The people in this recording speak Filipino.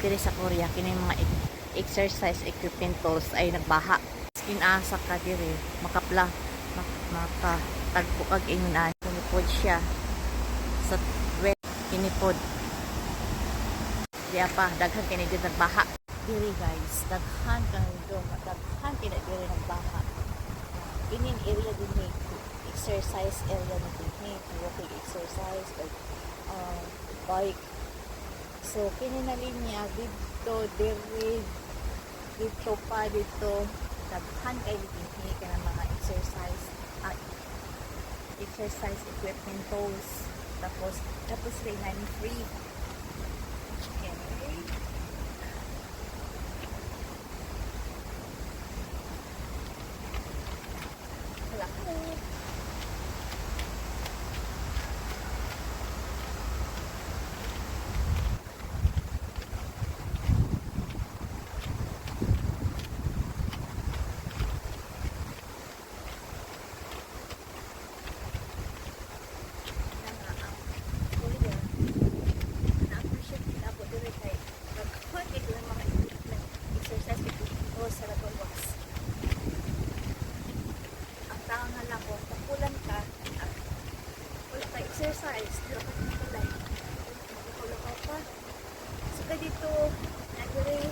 Diri sa Korea kini mga exercise equipment tools ay nagbaha. Kinasa ka diri makapla makatagpo kag ingon ay kinipod siya sa wet kinipod. Diya pa daghan kini diri nagbaha. Diri guys, daghan kini diri nagbaha. Inin area din ni exercise area ni dinhi, walking exercise like bike. So kini na linya dito dito pa dito daghan kay dinhi kana mga exercise equipment tools tapos rin free. Okay. Wala ko. Sa Lagawas. Ang tao nga lang kung papulan ka, wala ka exercise, wala ka tulay, wala ka pa. So ka dito, nagre